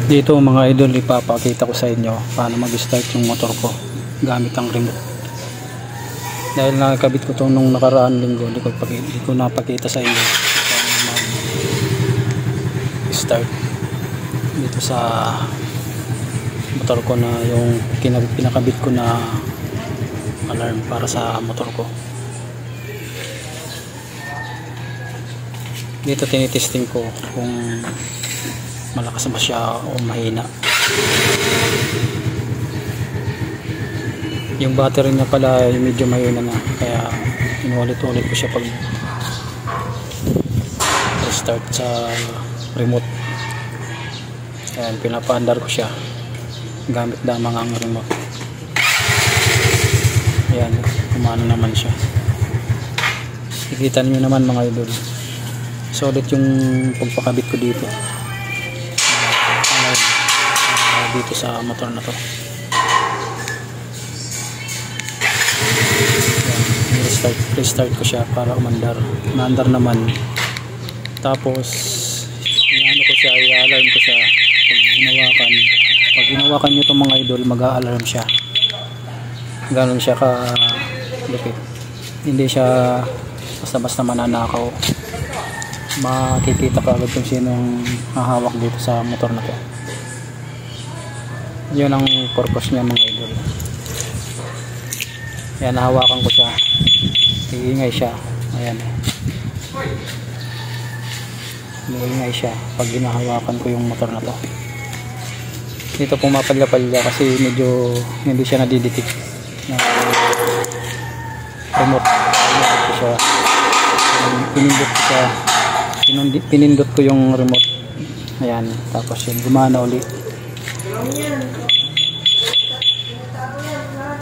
Dito mga idol, ipapakita ko sa inyo paano mag-start yung motor ko gamit ang remote. Dahil nakakabit ko to nung nakaraan linggo, hindi ko napakita sa inyo paano mag-start dito sa motor ko, na yung pinakabit ko na alarm para sa motor ko. Dito tinitesting ko kung malakas ba siya o mahina. Yung battery niya pala ay medyo mahina na, kaya inulit-ulit ko siya pag restart sa remote. Ayan, pinapaandar ko siya gamit lamang ang remote. Ayan, kumano naman siya. Nakikita niyo naman mga idol, solid yung pagpakabit ko dito dito sa motor na to. Ayan, restart ko siya para umandar. Naandar naman. Tapos i-ano ko siya, i-alarm ko siya pag ginawakan nyo itong mga idol, mag-a-alarm siya. Ganon siya ka lupit. Hindi siya basta-basta mananakaw. Makikita ka agad kung sinong hahawak dito sa motor na to. Yun ang purpose niya mga idol. Ayan, nahawakan ko siya, iingay siya. Ayan, iingay siya pag ginahawakan ko yung motor na to. Dito pumapalya-palya kasi medyo hindi siya nadidetect na remote. Pinindot ko siya, pinindot ko yung remote. Ayan, tapos yun, gumana ulit.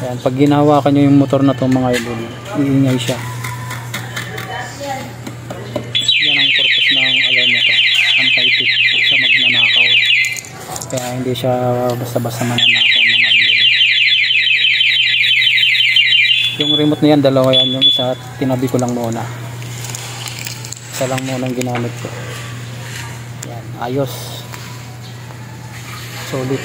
Ayan, pag ginahawakan nyo yung motor na to mga idol, iingay siya. Yan ang purpose ng alarm na to, anti-tip siya magnanakaw. Kaya hindi siya basta-basta mananakaw mga idol. Yung remote na yan, dalawa yan. Yung isa tinabi ko lang muna, isa lang muna ang ginamit ko. Yan, ayos, solid.